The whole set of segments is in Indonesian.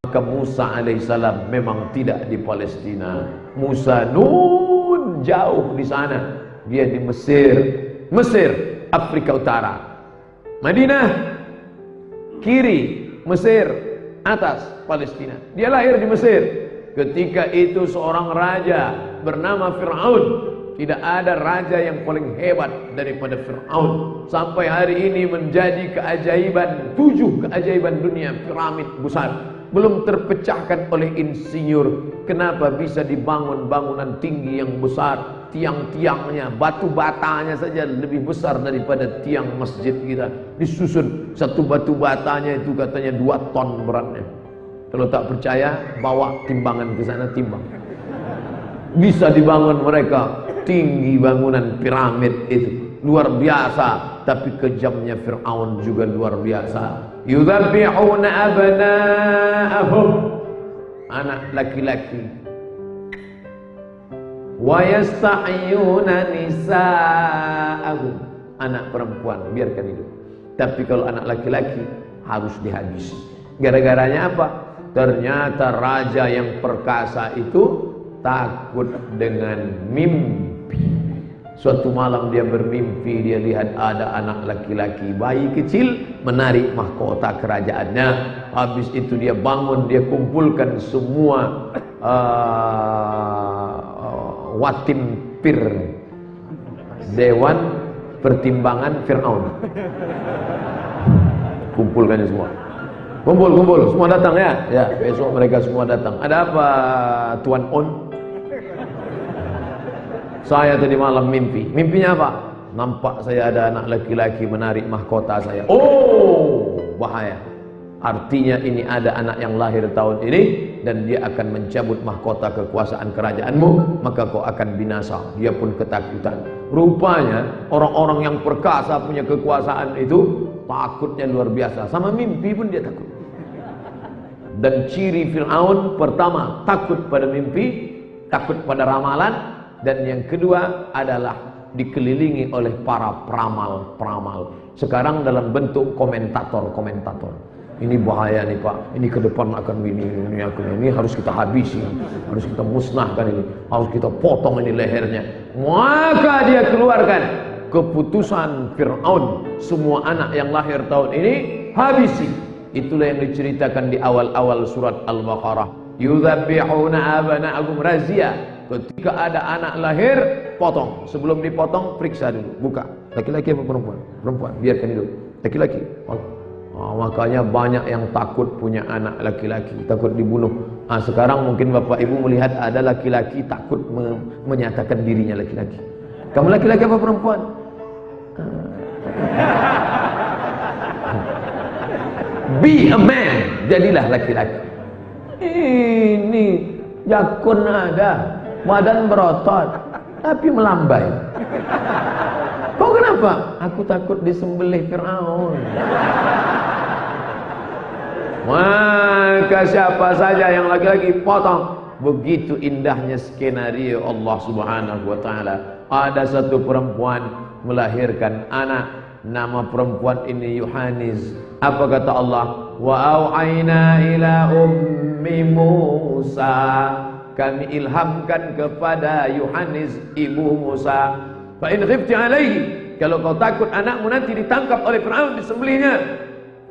Maka Musa alaihissalam memang tidak di Palestina. Musa jauh di sana. Dia di Mesir, Afrika Utara. Madinah kiri, Mesir atas, Palestina. Dia lahir di Mesir. Ketika itu seorang raja bernama Fir'aun. Tidak ada raja yang paling hebat daripada Fir'aun. Sampai hari ini menjadi keajaiban, 7 keajaiban dunia, piramid besar. Belum terpecahkan oleh insinyur. Kenapa bisa dibangun bangunan tinggi yang besar? Tiang-tiangnya, batu batanya saja lebih besar daripada tiang masjid kita. Disusun satu batu batanya itu katanya 2 ton beratnya. Kalau tak percaya, bawa timbangan ke sana, timbang. Bisa dibangun mereka. Tinggi bangunan piramid itu luar biasa. Tapi kejamnya Fir'aun juga luar biasa. Yudzabbihuna abna'ahum, anak laki-laki, wa yastahyuna nisa'ahum, anak perempuan biarkan hidup. Tapi kalau anak laki-laki harus dihabisi. Gara-garanya apa? Ternyata raja yang perkasa itu takut dengan mimpi. Suatu malam dia bermimpi, dia lihat ada anak laki-laki, bayi kecil menarik mahkota kerajaannya. Habis itu dia bangun, dia kumpulkan semua watim pir, dewan pertimbangan Fir'aun. Kumpulkan semua. Kumpul, semua datang ya. Ya, besok mereka semua datang. Ada apa Tuan On? Saya tadi malam mimpi. Mimpinya apa? Nampak saya ada anak laki-laki menarik mahkota saya. Oh, bahaya. Artinya ini ada anak yang lahir tahun ini dan dia akan mencabut mahkota kekuasaan kerajaanmu, maka kau akan binasa. Dia pun ketakutan. Rupanya orang-orang yang perkasa punya kekuasaan itu takutnya luar biasa. Sama mimpi pun dia takut. Dan ciri Fir'aun pertama takut pada mimpi, takut pada ramalan. Dan yang kedua adalah dikelilingi oleh para peramal-peramal. Sekarang dalam bentuk komentator-komentator. Ini bahaya nih Pak, ini ke depan akan ini harus kita habisi, harus kita musnahkan ini, harus kita potong ini lehernya. Maka dia keluarkan keputusan Fir'aun, semua anak yang lahir tahun ini habisi. Itulah yang diceritakan di awal-awal surat Al-Baqarah. Yudzabbihuna abna'ahum, razia. Ketika ada anak lahir, potong. Sebelum dipotong, periksa dulu, buka. Laki-laki apa perempuan? Perempuan, biarkan hidup. Laki-laki. Makanya banyak yang takut punya anak laki-laki, takut dibunuh. Sekarang mungkin Bapak Ibu melihat ada laki-laki takut menyatakan dirinya laki-laki. Kamu laki-laki apa perempuan? Be a man, jadilah laki-laki. Ini jakun ada, badan berotot, tapi melambai. Kok kenapa? Aku takut disembelih Fir'aun. Maka siapa saja yang laki-laki potong. Begitu indahnya skenario Allah Subhanahu wa taala. Ada satu perempuan melahirkan anak, nama perempuan ini Yohanes. Apa kata Allah? Wa au'aina ila ummi Musa, kami ilhamkan kepada Yohanes ibu Musa, fa in khifti alaihi, kalau kau takut anakmu nanti ditangkap oleh Fir'aun, disembelihnya,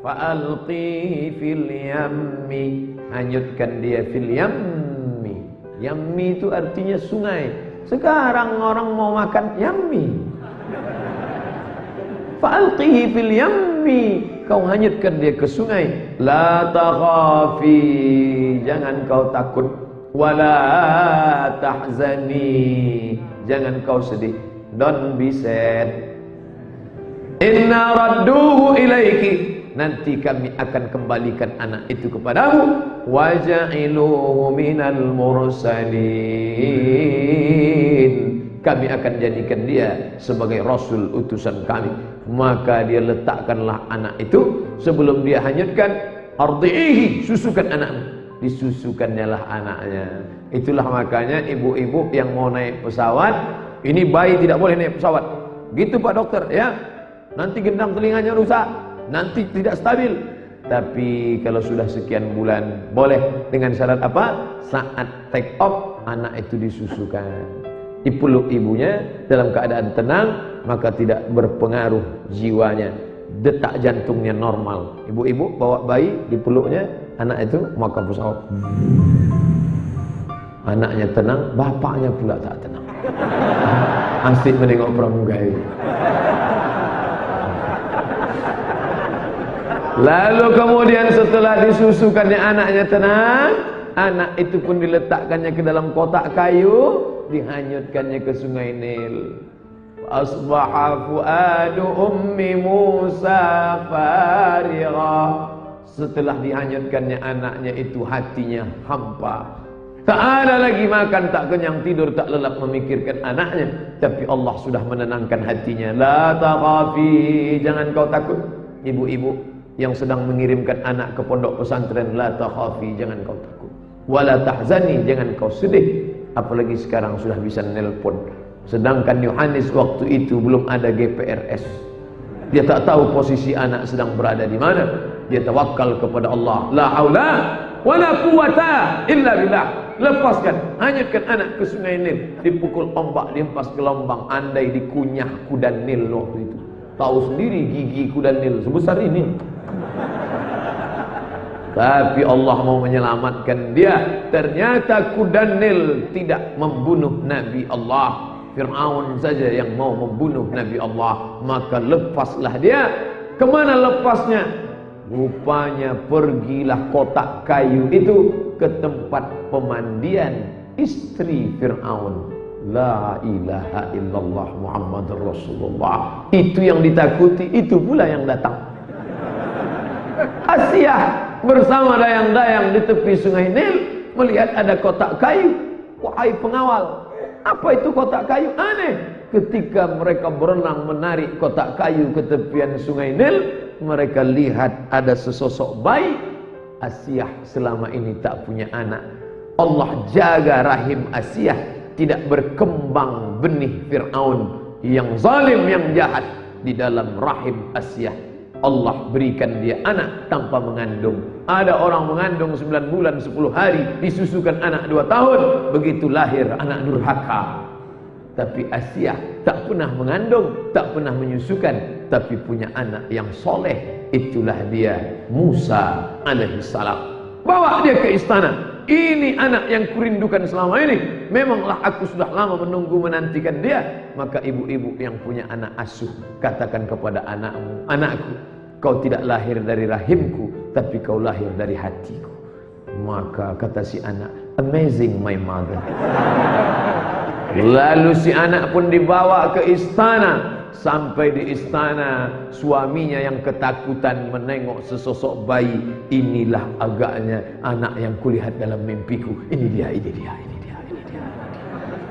fa alqi fil yammi, hanyutkan dia fil yammi. Yammi itu artinya sungai. Sekarang orang mau makan yammi. Fa alqihi fil yammi, kau hanyutkan dia ke sungai. La takhafi, jangan kau takut. Wala tahzani, jangan kau sedih. Don't be sad. Inna radduhu ilaiki, nanti kami akan kembalikan anak itu kepadamu. Waja'iluhu minal mursalin, kami akan jadikan dia sebagai rasul utusan kami. Maka dia letakkanlah anak itu, sebelum dia hanyutkan, ardi'ihi, susukan anakmu. Disusukannya lah anaknya. Itulah makanya ibu-ibu yang mau naik pesawat, ini bayi tidak boleh naik pesawat. Gitu Pak Dokter ya. Nanti gendang telinganya rusak, nanti tidak stabil. Tapi kalau sudah sekian bulan boleh, dengan syarat apa? Saat take off anak itu disusukan, dipeluk ibunya dalam keadaan tenang, maka tidak berpengaruh jiwanya, detak jantungnya normal. Ibu-ibu bawa bayi dipeluknya anak itu, maka pesawat anaknya tenang, bapaknya pula tak tenang. Asik menengok pramugari. Lalu kemudian setelah disusukannya anaknya tenang, anak itu pun diletakkannya ke dalam kotak kayu, dihanyutkannya ke sungai Nil. Asbaha fuadu ummi Musa farigha. Setelah dihanyutkannya anaknya itu, hatinya hampa. Tak ada lagi makan, tak kenyang, tidur, tak lelap memikirkan anaknya. Tapi Allah sudah menenangkan hatinya. La takhafi, jangan kau takut. Ibu-ibu yang sedang mengirimkan anak ke pondok pesantren, la takhafi, jangan kau takut. Wala tahzani, jangan kau sedih. Apalagi sekarang sudah bisa nelpon. Sedangkan Yohanes waktu itu belum ada GPRS. Dia tak tahu posisi anak sedang berada di mana. Dia tawakal kepada Allah. La haula wala quwata illa billah. Lepaskan, hanyutkan anak ke sungai Nil. Dipukul ombak, dihempas gelombang. Andai dikunyah kuda Nil waktu itu. Tahu sendiri gigi kuda Nil sebesar ini. Tapi Allah mau menyelamatkan dia. Ternyata kuda Nil tidak membunuh Nabi Allah. Fir'aun saja yang mau membunuh Nabi Allah. Maka lepaslah dia. Kemana lepasnya? Rupanya pergilah kotak kayu itu ke tempat pemandian istri Fir'aun. La ilaha illallah Muhammadur Rasulullah. Itu yang ditakuti, itu pula yang datang. Asiyah bersama dayang-dayang di tepi sungai Nil melihat ada kotak kayu. Wahai pengawal, apa itu kotak kayu? Aneh. Ketika mereka berenang menarik kotak kayu ke tepian sungai Nil, mereka lihat ada sesosok bayi. Asiyah selama ini tak punya anak. Allah jaga rahim Asiyah, tidak berkembang benih Fir'aun yang zalim, yang jahat di dalam rahim Asiyah. Allah berikan dia anak tanpa mengandung. Ada orang mengandung 9 bulan 10 hari, disusukan anak 2 tahun, begitu lahir anak durhaka. Tapi Asiyah tak pernah mengandung, tak pernah menyusukan, tapi punya anak yang soleh. Itulah dia Musa alaihissalam. Bawa dia ke istana. Ini anak yang kurindukan selama ini. Memanglah aku sudah lama menunggu menantikan dia. Maka ibu-ibu yang punya anak asuh, katakan kepada anakmu, anakku, kau tidak lahir dari rahimku, tapi kau lahir dari hatiku. Maka kata si anak, amazing my mother. Lalu si anak pun dibawa ke istana. Sampai di istana, suaminya yang ketakutan menengok sesosok bayi. Inilah agaknya anak yang kulihat dalam mimpiku. Ini dia, ini dia, ini dia, ini dia.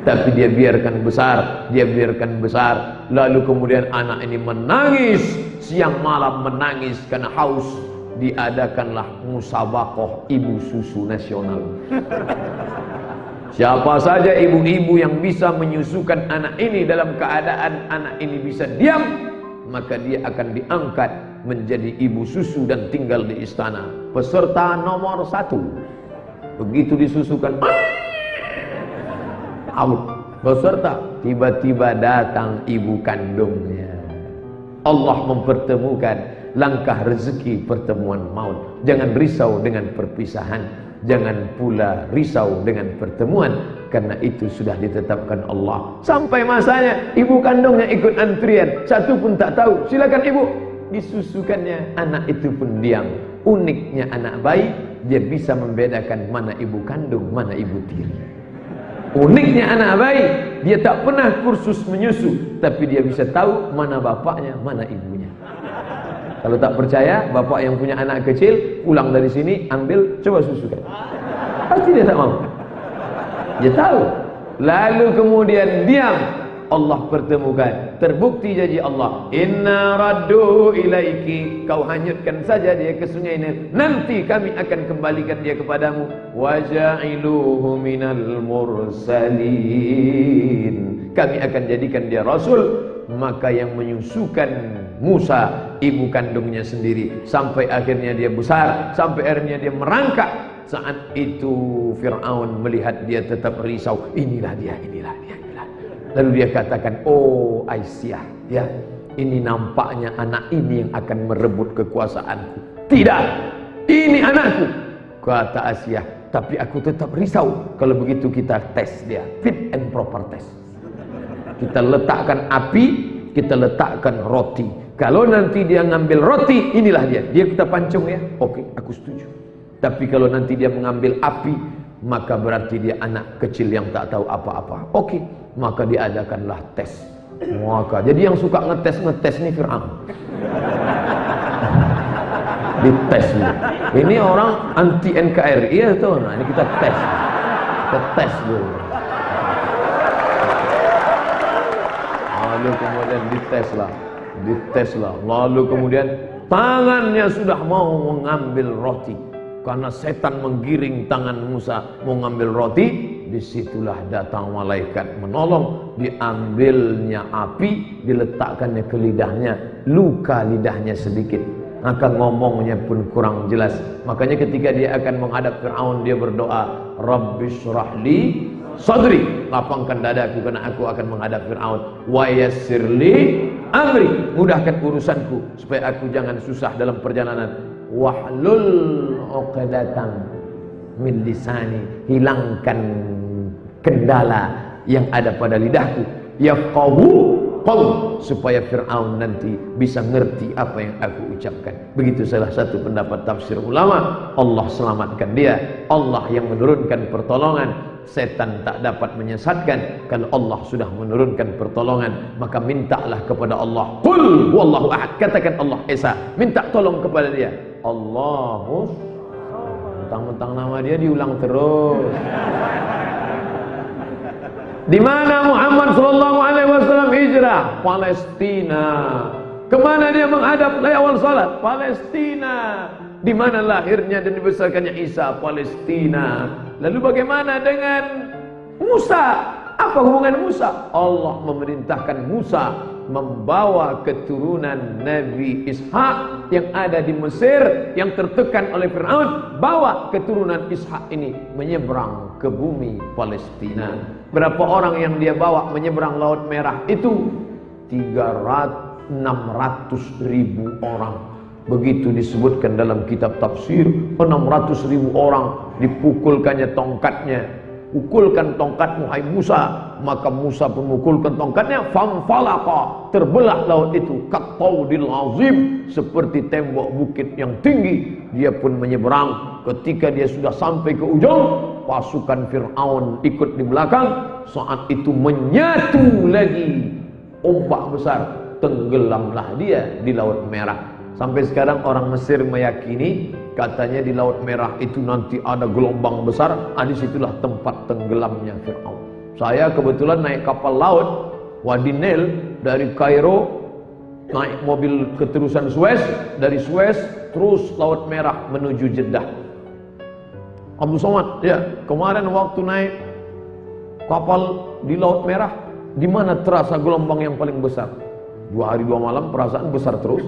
Tapi dia biarkan besar, dia biarkan besar. Lalu kemudian anak ini menangis, siang malam menangis karena haus. Diadakanlah musabaqah ibu susu nasional. Siapa saja ibu-ibu yang bisa menyusukan anak ini dalam keadaan anak ini bisa diam, maka dia akan diangkat menjadi ibu susu dan tinggal di istana. Peserta nomor 1. Begitu disusukan, out. Peserta, tiba-tiba datang ibu kandungnya. Allah mempertemukan langkah rezeki pertemuan maut. Jangan risau dengan perpisahan. Jangan pula risau dengan pertemuan, karena itu sudah ditetapkan Allah. Sampai masanya ibu kandungnya ikut antrian, satu pun tak tahu. Silakan ibu. Disusukannya, anak itu pun diam. Uniknya anak bayi, dia bisa membedakan mana ibu kandung, mana ibu tiri. Uniknya anak bayi, dia tak pernah kursus menyusu, tapi dia bisa tahu mana bapaknya, mana ibunya. Kalau tak percaya, bapak yang punya anak kecil pulang dari sini, ambil, coba susukan. Pasti dia tak mau. Dia tahu. Lalu kemudian diam. Allah pertemukan. Terbukti janji Allah. Inna raddu ilaiki. Kau hanyutkan saja dia ke sungai Nil. Nanti kami akan kembalikan dia kepadamu. Waja'iluhu minal mursalin. Kami akan jadikan dia Rasul. Maka yang menyusukan Musa, ibu kandungnya sendiri, sampai akhirnya dia besar, sampai akhirnya dia merangkak. Saat itu Fir'aun melihat dia tetap risau, inilah dia, inilah dia, inilah. Lalu dia katakan, oh Aisyah, ya, ini nampaknya anak ini yang akan merebut kekuasaanku. Tidak, ini anakku, kata Aisyah. Tapi aku tetap risau. Kalau begitu kita tes dia, fit and proper test. Kita letakkan api, kita letakkan roti. Kalau nanti dia ngambil roti, inilah dia. Dia kita pancung ya. Oke, aku setuju. Tapi kalau nanti dia mengambil api, maka berarti dia anak kecil yang tak tahu apa-apa. Oke, maka diadakanlah tes. Maka jadi yang suka ngetes nih Fir'aun. Dites nih. Ini orang anti NKRI ya tuh. Nah, ini kita tes. Kita tes dulu. Lalu kemudian dites lah. Lalu kemudian tangannya sudah mau mengambil roti. Karena setan menggiring tangan Musa mau ngambil roti, disitulah datang malaikat menolong, diambilnya api, diletakkannya ke lidahnya, luka lidahnya sedikit. Maka ngomongnya pun kurang jelas. Makanya ketika dia akan menghadap Fir'aun, dia berdoa, Rabbi syrahli sadri, lapangkan dadaku karena aku akan menghadap Fir'aun. Wa yassirli amri, mudahkan urusanku supaya aku jangan susah dalam perjalanan. Wahlul uqdatan min lisani, hilangkan kendala yang ada pada lidahku. Yafqahu qaul, supaya Fir'aun nanti bisa ngerti apa yang aku ucapkan. Begitu salah satu pendapat tafsir ulama. Allah selamatkan dia, Allah yang menurunkan pertolongan. Setan tak dapat menyesatkan. Kalau Allah sudah menurunkan pertolongan, maka mintalah kepada Allah. Qul huwallahu ahad, katakan Allah Esa, minta tolong kepada dia. Allahu, mentang-mentang nama dia diulang terus. Di mana Muhammad sallallahu alaihi wasallam hijrah? Palestina. Kemana dia menghadap awal salat? Palestina. Di mana lahirnya dan dibesarkannya Isa? Palestina. Lalu bagaimana dengan Musa? Apa hubungan Musa? Allah memerintahkan Musa membawa keturunan Nabi Ishak yang ada di Mesir, yang tertekan oleh Fir'aun. Bawa keturunan Ishak ini menyeberang ke bumi Palestina. Berapa orang yang dia bawa menyeberang Laut Merah itu? 600.000 orang. Begitu disebutkan dalam kitab tafsir. 600.000 orang dipukulkannya tongkatnya. Pukulkan tongkatmu hai Musa. Maka Musa pun memukulkan tongkatnya. Famfalaqa, terbelah laut itu. Kattaudil azim, seperti tembok bukit yang tinggi. Dia pun menyeberang. Ketika dia sudah sampai ke ujung, pasukan Fir'aun ikut di belakang. Saat itu menyatu lagi ombak besar, tenggelamlah dia di Laut Merah. Sampai sekarang orang Mesir meyakini, katanya di Laut Merah itu nanti ada gelombang besar. Disitulah tempat tenggelamnya Fir'aun. Saya kebetulan naik kapal laut Wadi Nil dari Kairo, naik mobil keterusan Suez, dari Suez terus Laut Merah menuju Jeddah. Abu Somad, ya, kemarin waktu naik kapal di Laut Merah, di mana terasa gelombang yang paling besar? 2 hari 2 malam perasaan besar terus.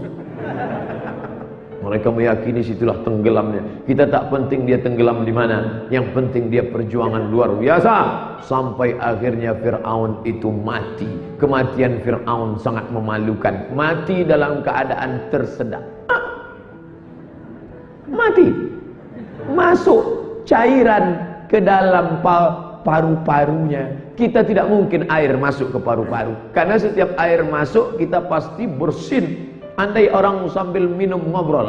Mereka meyakini situlah tenggelamnya. Kita tak penting dia tenggelam di mana, yang penting dia perjuangan luar biasa sampai akhirnya Fir'aun itu mati. Kematian Fir'aun sangat memalukan. Mati dalam keadaan tersedak. Mati. Masuk cairan ke dalam paru-parunya. Kita tidak mungkin air masuk ke paru-paru, karena setiap air masuk kita pasti bersin. Andai orang sambil minum ngobrol,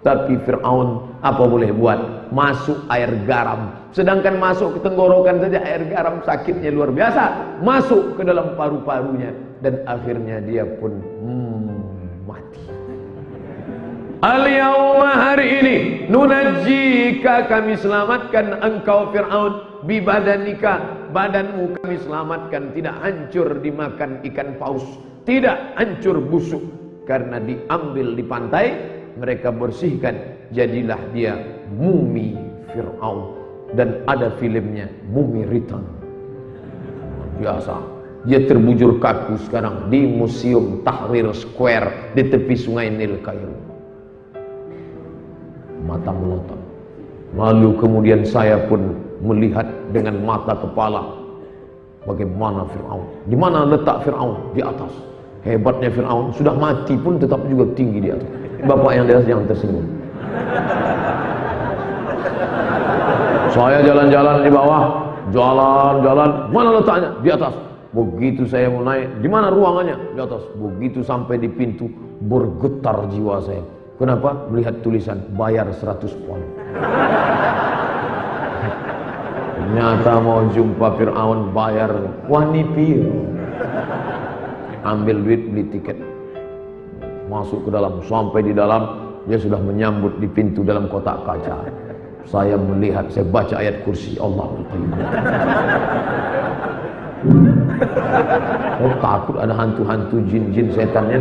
tapi Fir'aun apa boleh buat? Masuk air garam. Sedangkan masuk ke tenggorokan saja air garam sakitnya luar biasa. Masuk ke dalam paru-parunya dan akhirnya dia pun mati. Al-yawma, hari ini, nunajjika, kami selamatkan engkau Fir'aun, bibadanika, badanmu kami selamatkan, tidak hancur dimakan ikan paus, tidak hancur busuk, karena diambil di pantai, mereka bersihkan, jadilah dia mumi Fir'aun. Dan ada filmnya, Mumi Return. Biasa, Dia terbujur kaku sekarang di Museum Tahrir Square di tepi sungai Nil, Kairo. Mata melotot. Lalu kemudian saya pun melihat dengan mata kepala bagaimana Fir'aun. Di mana letak Fir'aun? Di atas. Hebatnya Fir'aun, sudah mati pun tetap juga tinggi di atas. Bapak yang di atas yang tersinggung. Saya jalan-jalan di bawah, jalan-jalan, mana letaknya? Di atas. Begitu saya mau naik, di mana ruangannya? Di atas. Begitu sampai di pintu, bergetar jiwa saya. Kenapa? Melihat tulisan bayar 100 pound. Ternyata mau jumpa Fir'aun bayar wanipir. Ambil duit, beli tiket, masuk ke dalam. Sampai di dalam, dia sudah menyambut di pintu dalam kotak kaca. Saya melihat, saya baca ayat kursi Allahul Qayyum. Oh, takut ada hantu-hantu, jin-jin, setannya.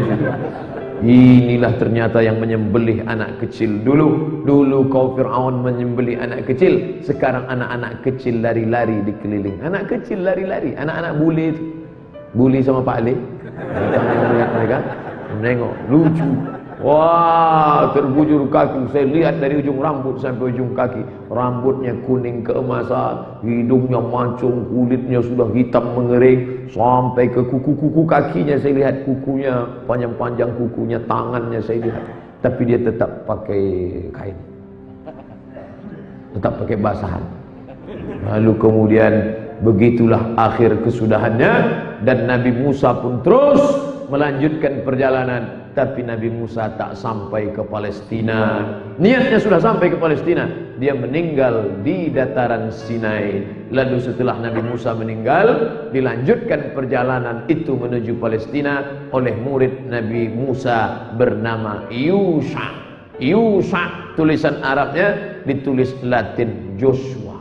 Inilah ternyata yang menyembelih anak kecil. Dulu kau Fir'aun menyembelih anak kecil. Sekarang anak-anak kecil lari-lari di keliling. Anak kecil lari-lari, anak-anak bule itu. Bule sama Pak Ali. Mereka menengok, lucu. Wah, terbujur kaku. Saya lihat dari ujung rambut sampai ujung kaki. Rambutnya kuning keemasan, hidungnya mancung, kulitnya sudah hitam mengering, sampai ke kuku-kuku kakinya. Saya lihat kukunya, panjang-panjang kukunya, tangannya saya lihat. Tapi dia tetap pakai kain, tetap pakai basahan. Lalu kemudian begitulah akhir kesudahannya. Dan Nabi Musa pun terus melanjutkan perjalanan. Tapi Nabi Musa tak sampai ke Palestina. Niatnya sudah sampai ke Palestina, dia meninggal di dataran Sinai. Lalu setelah Nabi Musa meninggal, dilanjutkan perjalanan itu menuju Palestina oleh murid Nabi Musa bernama Yusha. Yusha, tulisan Arabnya ditulis Latin Joshua.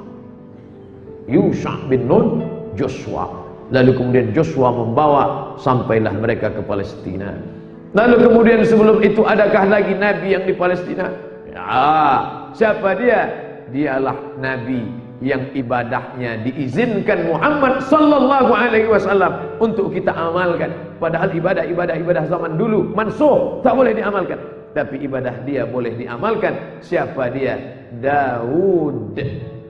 Yusha bin Nun, Joshua. Lalu kemudian Joshua membawa, sampailah mereka ke Palestina. Lalu kemudian sebelum itu adakah lagi Nabi yang di Palestina? Ya, siapa dia? Dialah Nabi yang ibadahnya diizinkan Muhammad sallallahu alaihi wasallam untuk kita amalkan. Padahal ibadah zaman dulu mansuh, tak boleh diamalkan. Tapi ibadah dia boleh diamalkan. Siapa dia? Daud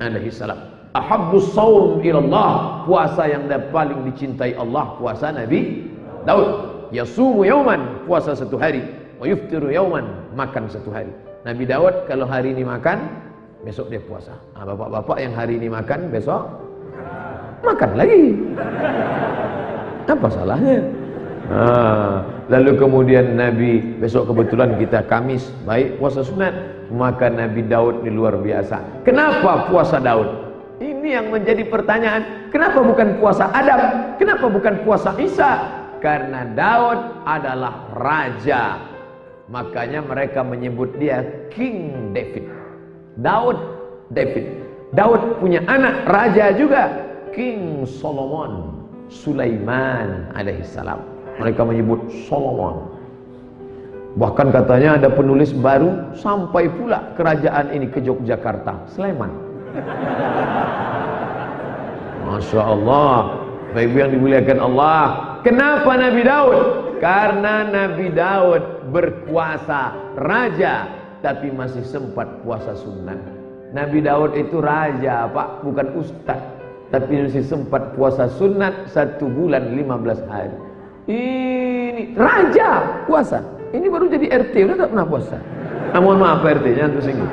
alaihi salam. Ahabbus shaum ilallah, puasa yang paling dicintai Allah, puasa Nabi Daud. Yasumu yauman, puasa satu hari. Wa yuftiru yauman, makan satu hari. Nabi Daud kalau hari ini makan, besok dia puasa. Nah, bapak-bapak yang hari ini makan, besok makan lagi. Apa salahnya? Nah, lalu kemudian Nabi, besok kebetulan kita Kamis, baik puasa sunat, maka Nabi Daud ini luar biasa. Kenapa puasa Daud? Ini yang menjadi pertanyaan. Kenapa bukan puasa Adam? Kenapa bukan puasa Isa? Karena Daud adalah raja. Makanya mereka menyebut dia King David. David. Daud punya anak raja juga, King Solomon, Sulaiman alaihissalam. Mereka menyebut Solomon. Bahkan katanya ada penulis baru sampai pula kerajaan ini ke Yogyakarta, Sleman. Masya Allah. Baik yang dimuliakan Allah. Kenapa Nabi Daud? Karena Nabi Daud berkuasa raja, tapi masih sempat puasa sunat. Nabi Daud itu raja, Pak, bukan ustaz, tapi masih sempat puasa sunat 1 bulan 15 hari. Ini raja puasa. Ini baru jadi RT, udah tak pernah puasa. Nah, mohon maaf RT-nya tersinggung.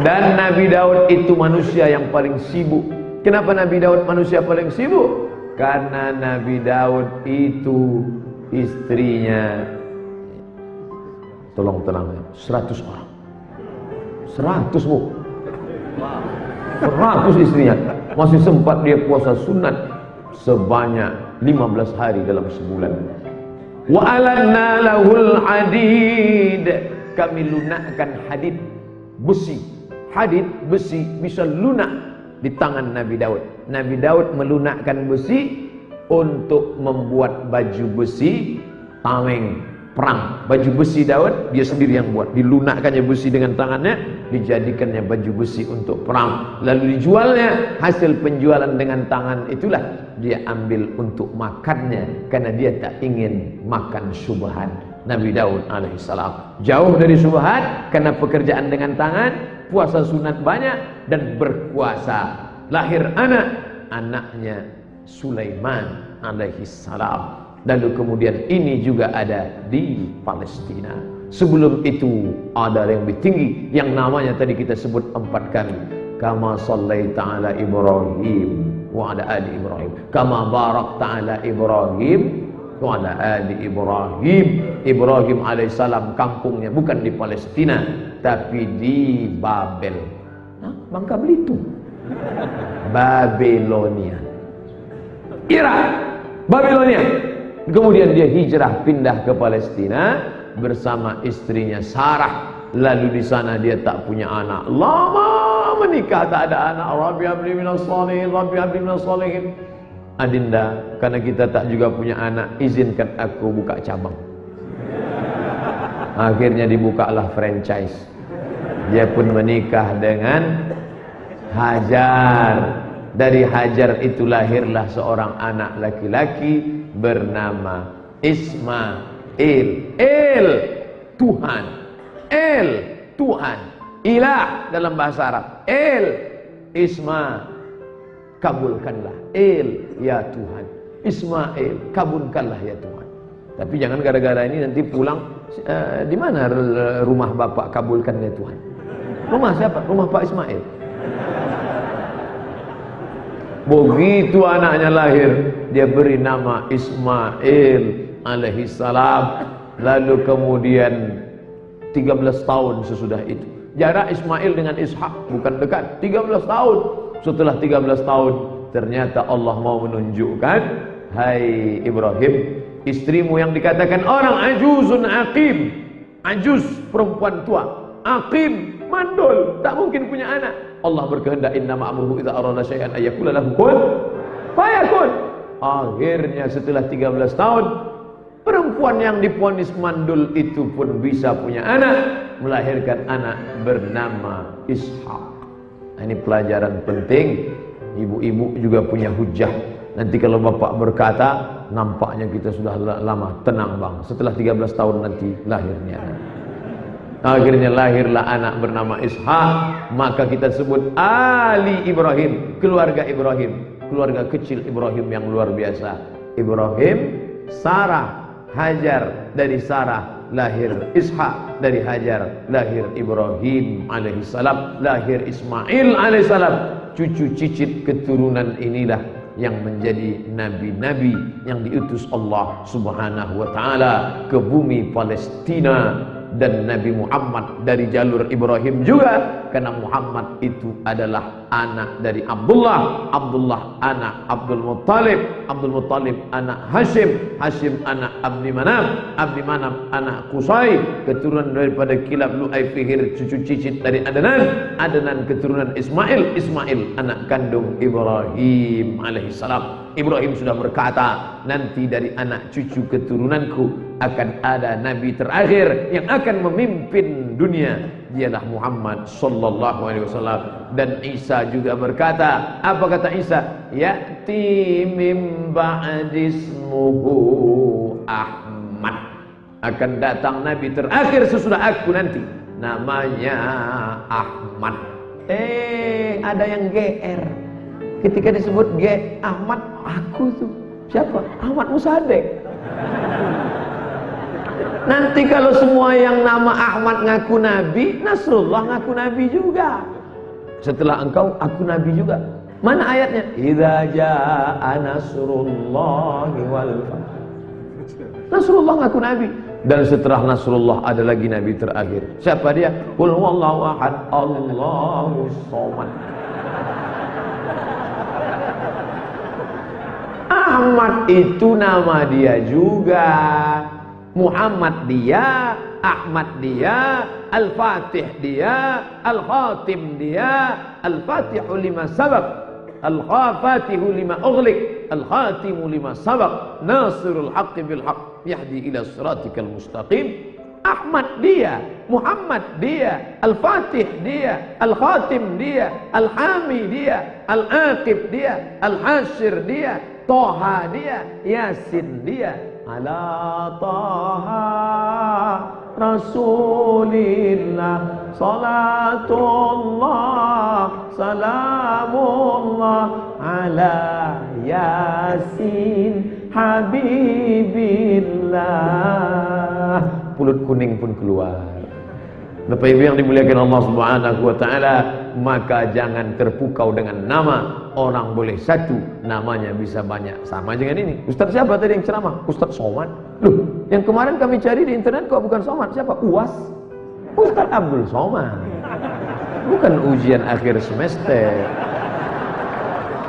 Dan Nabi Daud itu manusia yang paling sibuk. Kenapa Nabi Daud manusia paling sibuk? Karena Nabi Daud itu istrinya, tolong tenang, 100 orang. 100 bu. 100 istrinya. Masih sempat dia puasa sunat sebanyak 15 hari dalam sebulan. Wa alanna lahul hadid. Kami lunakkan hadid, besi. Hadid, besi bisa lunak di tangan Nabi Daud. Nabi Daud melunakkan besi untuk membuat baju besi, tameng. perang. Baju besi Daud dia sendiri yang buat, dilunakkannya besi dengan tangannya, dijadikannya baju besi untuk perang, lalu dijualnya. Hasil penjualan dengan tangan itulah dia ambil untuk makannya, karena dia tak ingin makan syubhat. Nabi Daud alaihissalam jauh dari syubhat karena pekerjaan dengan tangan, puasa sunat banyak dan berkuasa. Lahir anaknya Sulaiman alaihissalam. Lalu kemudian ini juga ada di Palestina. Sebelum itu ada yang lebih tinggi yang namanya tadi kita sebut 4 kali. Kama sallaita ala Ibrahim wa ala ali Ibrahim, kama barakta ala Ibrahim wa ala ali Ibrahim. Ibrahim alaihissalam kampungnya bukan di Palestina tapi di Babel. Bangka Belitung. Babilonia. Irak, Babilonia. Kemudian dia hijrah pindah ke Palestina bersama istrinya Sarah. Lalu di sana dia tak punya anak, lama menikah tak ada anak. Rabbi habli minas shalihin, Rabbi habli minas shalihin. Adinda, karena kita tak juga punya anak, izinkan aku buka cabang. Akhirnya dibukalah franchise. Dia pun menikah dengan Hajar. Dari Hajar itu lahirlah seorang anak laki-laki bernama Ismail. El Tuhan, El Tuhan, Ilah dalam bahasa Arab. El Isma, kabulkanlah. El ya Tuhan, Ismail, kabulkanlah ya Tuhan. Tapi jangan gara-gara ini nanti pulang, di mana rumah bapak kabulkan ya Tuhan? Rumah siapa? Rumah Pak Ismail. Begitu anaknya lahir, dia beri nama Ismail alaihissalam. Lalu kemudian 13 tahun sesudah itu, jarak Ismail dengan Ishak bukan dekat, 13 tahun. Setelah 13 tahun ternyata Allah mau menunjukkan, hai Ibrahim, istrimu yang dikatakan orang ajuzun aqim, ajuz perempuan tua, aqim mandul, tak mungkin punya anak. Allah berkehendak, innama amruhu idza arada syai'an ayyakula lahu kun fayakun. Akhirnya setelah 13 tahun, perempuan yang divonis mandul itu pun bisa punya anak, melahirkan anak bernama Ishak. Ini pelajaran penting. Ibu-ibu juga punya hujah. Nanti kalau bapak berkata, nampaknya kita sudah lama, tenang bang, setelah 13 tahun nanti lahirnya anak. Akhirnya lahirlah anak bernama Ishak. Maka kita sebut Ali Ibrahim, keluarga Ibrahim, keluarga kecil Ibrahim yang luar biasa. Ibrahim, Sarah, Hajar. Dari Sarah lahir Ishak, dari Hajar lahir Ibrahim alaihissalam, lahir Ismail alaihissalam. Cucu cicit keturunan inilah yang menjadi nabi-nabi yang diutus Allah subhanahu wa ta'ala ke bumi Palestina. Dan Nabi Muhammad dari jalur Ibrahim juga, karena Muhammad itu adalah anak dari Abdullah, Abdullah anak Abdul Muttalib, Abdul Muttalib anak Hashim, Hashim anak Abdi Manaf, Abdi Manaf anak Qusay, keturunan daripada Kilab, Lu'ay, Fihir, cucu cicit dari Adnan, Adnan keturunan Ismail, Ismail anak kandung Ibrahim alaihissalam. Ibrahim sudah berkata, nanti dari anak cucu keturunanku akan ada nabi terakhir yang akan memimpin dunia, dialah Muhammad sallallahu alaihi wasallam. Dan Isa juga berkata, apa kata Isa? Ya'ti mim ba'dismuhu Ahmad. Akan datang nabi terakhir sesudah aku nanti, namanya Ahmad. Ada yang GR ketika disebut Ahmad. Aku tuh siapa? Ahmad Musaddiq. Nanti kalau semua yang nama Ahmad ngaku nabi, Nasrullah ngaku nabi juga. Setelah engkau, aku nabi juga. Mana ayatnya? Idza jaa nasrullahi wal fath. Nasrullah ngaku nabi. Dan setelah Nasrullah ada lagi nabi terakhir. Siapa dia? Qul huwallahu ahad, Allahus samad. Ahmad itu nama dia juga, Muhammad dia, Ahmad dia, Al-Fatih dia, Al-Khatim dia, Al-Fatihu lima sabab, Al-Khafatihu lima ughliq. al-khatimu lima sabaq, nasirul haqqi bil haqq, yahdi ila siratikal mustaqim. Ahmad dia, Muhammad dia, Al-Fatih dia, Al-Khatim dia, Al-Hami dia, Al-Aqib dia, Al-Hashir dia, Toha dia, Yasin dia. Ala Toha Rasulillah salatullah salamullah ala Yasin Habibillah. Pulut kuning pun keluar. Bapak Ibu yang dimuliakan Allah Subhanahu wa taala, maka jangan terpukau dengan nama. Orang boleh satu, namanya bisa banyak. Sama dengan ini. Ustaz siapa tadi yang ceramah? Ustaz Somad. Loh, yang kemarin kami cari di internet kok bukan Somad. Siapa? UAS. Ustaz Abdul Somad. Bukan ujian akhir semester.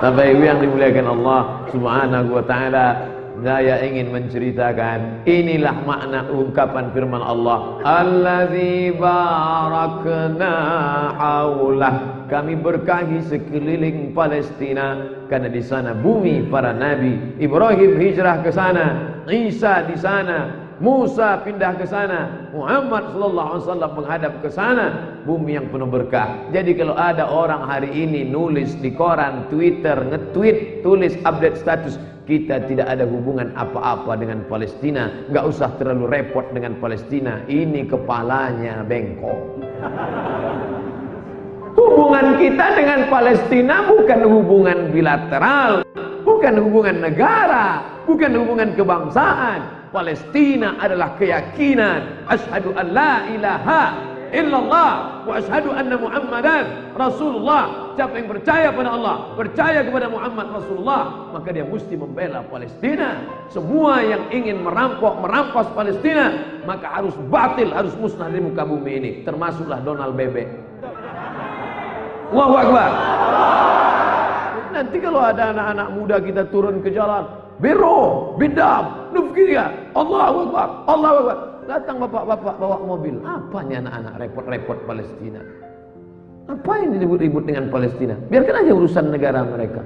Bapak Ibu yang dimuliakan Allah Subhanahu wa taala, saya ingin menceritakan inilah makna ungkapan firman Allah, Allazi barakna haulah. Kami berkahi sekeliling Palestina karena di sana bumi para nabi. Ibrahim hijrah ke sana, Isa di sana, Musa pindah ke sana, Muhammad sallallahu alaihi wasallam menghadap ke sana, bumi yang penuh berkah. Jadi kalau ada orang hari ini nulis di koran, Twitter, nge-tweet, tulis update status, kita tidak ada hubungan apa-apa dengan Palestina, nggak usah terlalu repot dengan Palestina, ini kepalanya bengkok. Hubungan kita dengan Palestina bukan hubungan bilateral, bukan hubungan negara, bukan hubungan kebangsaan. Palestina adalah keyakinan, asyhadu an la ilaha illallah wa asyhadu anna Muhammadan Rasulullah. Siapa yang percaya pada Allah, percaya kepada Muhammad Rasulullah, maka dia mesti membela Palestina. Semua yang ingin merampas Palestina, maka harus batil, harus musnah dari muka bumi ini, termasuklah Donald Bebek. Allahu Akbar. Nanti kalau ada anak-anak muda kita turun ke jalan, biro, bidam, nufkirya, Allahu Akbar, Allahu Akbar. Datang bapak-bapak bawa mobil. Apanya anak-anak repot-repot Palestina? Apa yang diribut-ribut dengan Palestina? Biarkan aja urusan negara mereka.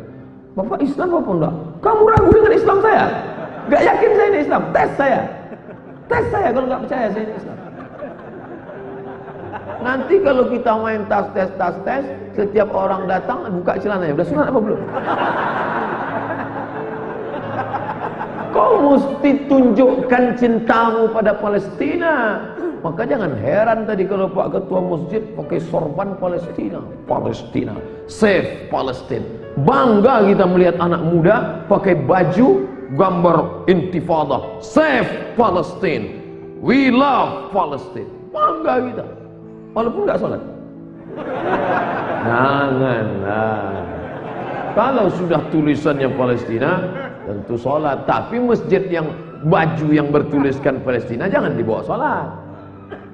Bapak Islam apa enggak? Kamu ragu dengan Islam saya? Gak yakin saya ini Islam? Tes saya. Tes saya kalau nggak percaya saya ini Islam. Nanti kalau kita main tas tes, setiap orang datang buka celananya. Udah sunat apa belum? Kau mesti tunjukkan cintamu pada Palestina. Maka jangan heran tadi kalau Pak Ketua Masjid pakai sorban Palestina. Palestina, save Palestine. Bangga kita melihat anak muda pakai baju gambar intifada, save Palestine, we love Palestine. Bangga kita. Walaupun nggak sholat. Janganlah. Kalau sudah tulisannya Palestina, tentu sholat. Tapi masjid yang baju yang bertuliskan Palestina jangan dibawa sholat.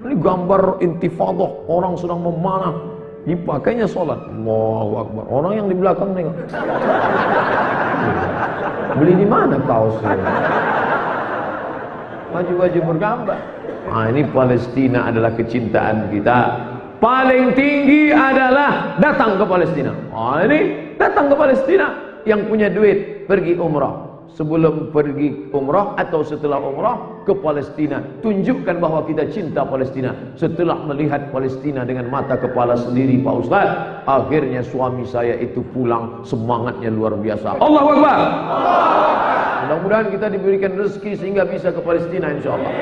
Ini gambar intifadah, orang sedang memanah, dipakainya sholat. Allahu Akbar. Orang yang di belakang nengok. Beli di mana kaosnya? Baju-baju bergambar. Nah, ini Palestina adalah kecintaan kita. Paling tinggi adalah datang ke Palestina. Nah, ini datang ke Palestina. Yang punya duit pergi umrah. Sebelum pergi umrah atau setelah umrah ke Palestina, tunjukkan bahwa kita cinta Palestina. Setelah melihat Palestina dengan mata kepala sendiri, Pak Ustaz, akhirnya suami saya itu pulang, semangatnya luar biasa. Allahu Akbar. Mudah-mudahan kita diberikan rezeki sehingga bisa ke Palestina insyaallah.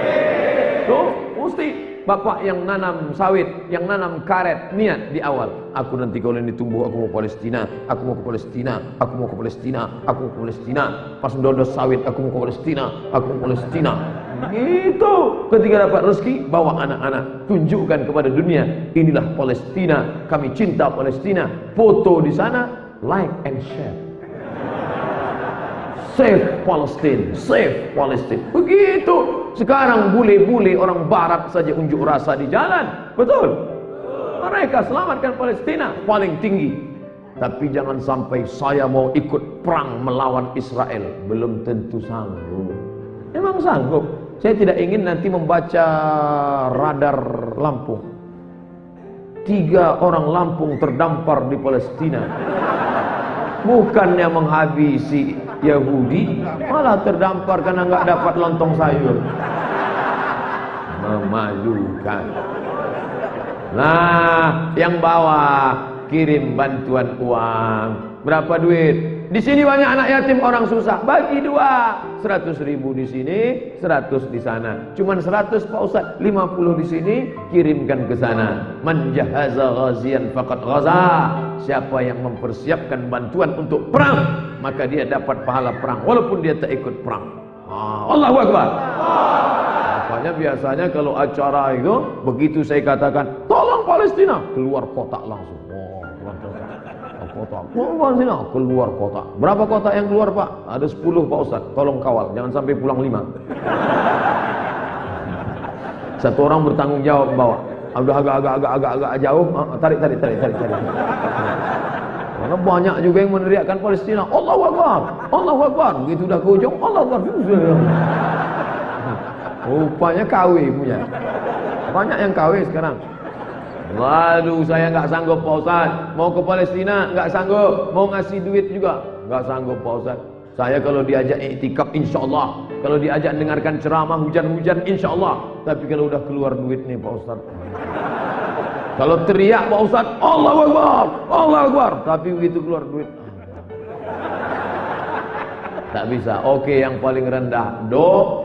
Tuh, mesti bapak yang nanam sawit, yang nanam karet, niat di awal. Aku nanti kalau ini tumbuh, aku mau Palestina, aku mau ke Palestina, aku mau ke Palestina, aku mau ke Palestina. Pas mendodos sawit, aku mau ke Palestina, aku mau ke Palestina. Gitu. Ketika dapat rezeki, bawa anak-anak, tunjukkan kepada dunia, inilah Palestina, kami cinta Palestina. Foto di sana, like and share. Save Palestine, save Palestine. Begitu. Sekarang bule-bule orang barat saja unjuk rasa di jalan. Betul? Mereka selamatkan Palestina paling tinggi. Tapi jangan sampai saya mau ikut perang melawan Israel. Belum tentu sanggup. Memang sanggup. Saya tidak ingin nanti membaca radar Lampung. 3 orang Lampung terdampar di Palestina. Bukannya menghabisi Yahudi malah terdampar karena nggak dapat lontong sayur. Memalukan. Nah, yang bawah kirim bantuan uang. Berapa duit? Di sini banyak anak yatim, orang susah. Bagi dua. 100.000 di sini, 100 di sana. Cuman 100 Pak Ustaz, 50 di sini, kirimkan ke sana. Man jahaza ghazian faqad ghaza. Siapa yang mempersiapkan bantuan untuk perang, maka dia dapat pahala perang walaupun dia tak ikut perang. Allahu Akbar. Makanya biasanya kalau acara itu, begitu saya katakan tolong Palestina, keluar kotak langsung. Kota Palestina keluar kota. Berapa kota yang keluar Pak? Ada 10 Pak Ustaz. Tolong kawal, jangan sampai pulang 5. Satu orang bertanggung jawab bawa. Udah agak jauh, tarik. Karena banyak juga yang meneriakkan Palestina. Allahu Akbar, Allahu Akbar. Begitu udah ke ujung, Allahu Akbar. Rupanya KW punya. Banyak yang KW sekarang. Lalu saya nggak sanggup Pak Ustaz, mau ke Palestina nggak sanggup, mau ngasih duit juga nggak sanggup Pak Ustaz. Saya kalau diajak iktikaf insya Allah, kalau diajak dengarkan ceramah hujan-hujan insya Allah. Tapi kalau udah keluar duit nih Pak Ustaz, kalau teriak Pak Ustaz, Allahu Akbar, Allahu Akbar, tapi begitu keluar duit tak bisa. Oke, yang paling rendah doa.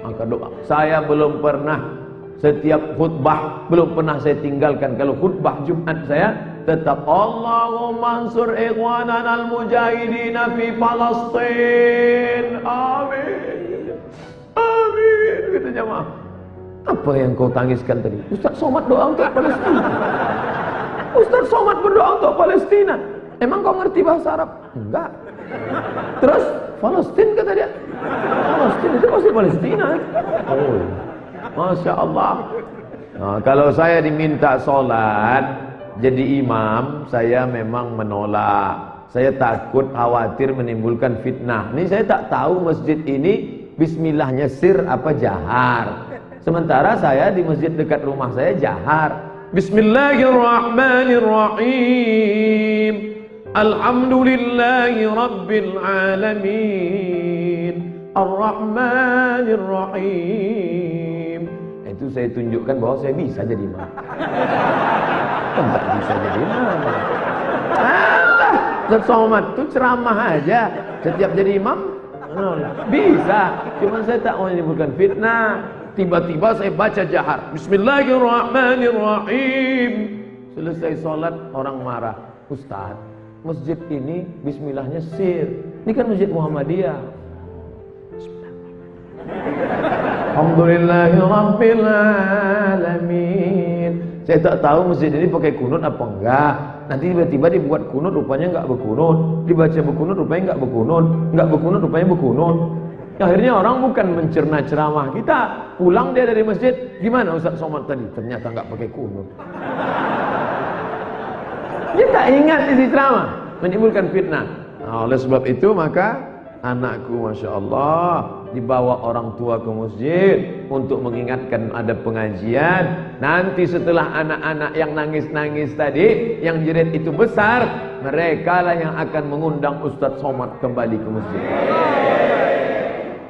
Angkat doa. Saya belum pernah, setiap khutbah belum pernah saya tinggalkan. Kalau khutbah Jumat saya tetap Allahumma ansur ikhwanana al-mujahidina fi Palestin. Amin. Amin. Gitu jemaah. Apa yang kau tangiskan tadi? Ustaz Somad doa untuk Palestina. Ustaz Somad berdoa untuk Palestina. Emang kau ngerti bahasa Arab? Enggak. Terus Palestin kata dia. Palestin itu pasti Palestina. Oh. Masya Allah. Nah, kalau saya diminta sholat jadi imam, saya memang menolak. Saya takut khawatir menimbulkan fitnah. Ini saya tak tahu masjid ini bismillahnya sir apa jahar. Sementara saya di masjid dekat rumah saya jahar. Bismillahirrahmanirrahim. Alhamdulillahi rabbil alamin. Ar-Rahmanir-Rahim. Itu saya tunjukkan bahwa saya bisa jadi imam. Enggak bisa jadi imam. Alah, Ustaz Somad itu ceramah aja. Setiap jadi imam bisa. Cuma saya tak mau menimbulkan fitnah. Tiba-tiba saya baca jahar. Bismillahirrahmanirrahim. Selesai sholat orang marah. Ustaz, masjid ini bismillahnya sir. Ini kan masjid Muhammadiyah. Alhamdulillahirabbil alamin. Saya tak tahu masjid ini pakai kunut apa enggak. Nanti tiba-tiba dibuat kunut rupanya enggak berkunut, dibaca berkunut rupanya enggak berkunut, enggak berkunut rupanya berkunut. Akhirnya orang bukan mencerna ceramah kita, pulang dia dari masjid, gimana Ustaz Somad tadi? Ternyata enggak pakai kunut. Dia tak ingat isi ceramah, menimbulkan fitnah. Nah, oleh sebab itu maka anakku Masya Allah dibawa orang tua ke masjid untuk mengingatkan ada pengajian. Nanti setelah anak-anak yang nangis-nangis tadi, yang jerit itu besar, mereka lah yang akan mengundang Ustaz Somad kembali ke masjid.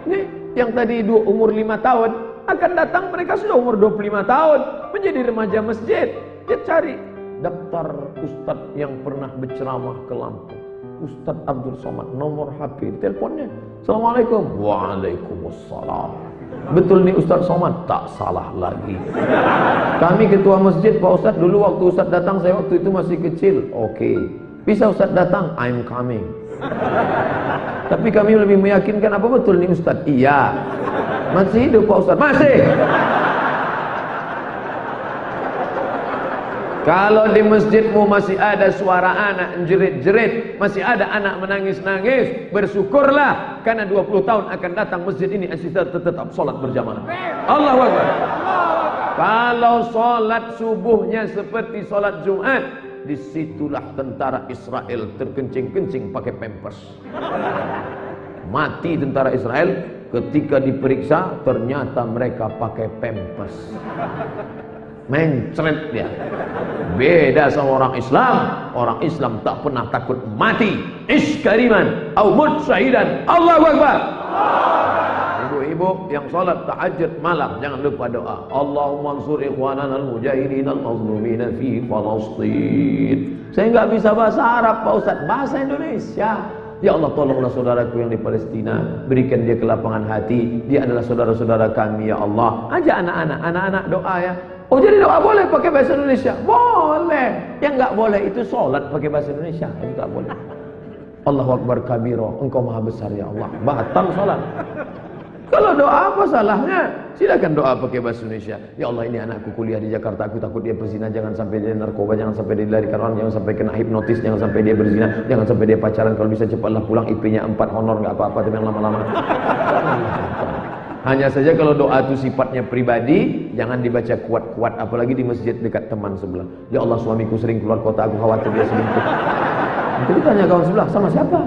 Nih, yang tadi umur 5 tahun akan datang, mereka sudah umur 25 tahun menjadi remaja masjid. Dia cari daftar ustaz yang pernah berceramah ke Lampung. Ustaz Abdul Somad, nomor HP, teleponnya. Assalamualaikum. Waalaikumsalam. Betul nih Ustaz Somad? Tak salah lagi. Kami ketua masjid Pak Ustaz, dulu waktu Ustaz datang, saya waktu itu masih kecil. Oke. Bisa Ustaz datang? I'm coming. Tapi kami lebih meyakinkan, apa betul nih Ustaz? Iya. Masih hidup Pak Ustaz? Masih. Kalau di masjidmu masih ada suara anak jerit-jerit, masih ada anak menangis-nangis, bersyukurlah, karena 20 tahun akan datang masjid ini tetap sholat berjamaah. Allahu Akbar. Kalau sholat subuhnya seperti sholat Jumat, disitulah tentara Israel terkencing-kencing pakai pampers. Mati tentara Israel ketika diperiksa, ternyata mereka pakai pampers. mencret dia. Beda sama orang Islam. Orang Islam tak pernah takut mati. Iskariman au mut syahidan. Allahu Akbar. Ibu-ibu yang salat tahajud malam, jangan lupa doa. Allahumma ansur ikhwanana al-mujahidin al-mazlumin fi Palestin. Saya nggak bisa bahasa Arab Pak Ustaz, bahasa Indonesia. Ya Allah, tolonglah saudaraku yang di Palestina, berikan dia kelapangan hati. Dia adalah saudara-saudara kami ya Allah. Ajak anak-anak doa ya. Oh, jadi doa boleh pakai bahasa Indonesia? Boleh. Yang nggak boleh itu salat pakai bahasa Indonesia, itu tak boleh. Allahu Akbar kabiro, engkau maha besar ya Allah. Batal salat. Kalau doa apa salahnya? Silakan doa pakai bahasa Indonesia. Ya Allah, ini anakku kuliah di Jakarta, aku takut dia berzina, jangan sampai dia narkoba, jangan sampai dia dilarikan orang, jangan sampai kena hipnotis, jangan sampai dia berzina, jangan sampai dia pacaran. Kalau bisa cepatlah pulang, IP-nya 4 honor nggak apa-apa, tapi yang lama-lama. Hanya saja kalau doa itu sifatnya pribadi, jangan dibaca kuat-kuat, apalagi di masjid dekat teman sebelah. Ya Allah, suamiku sering keluar kota, aku khawatir dia selingkuh. Jadi tanya kawan sebelah, sama siapa?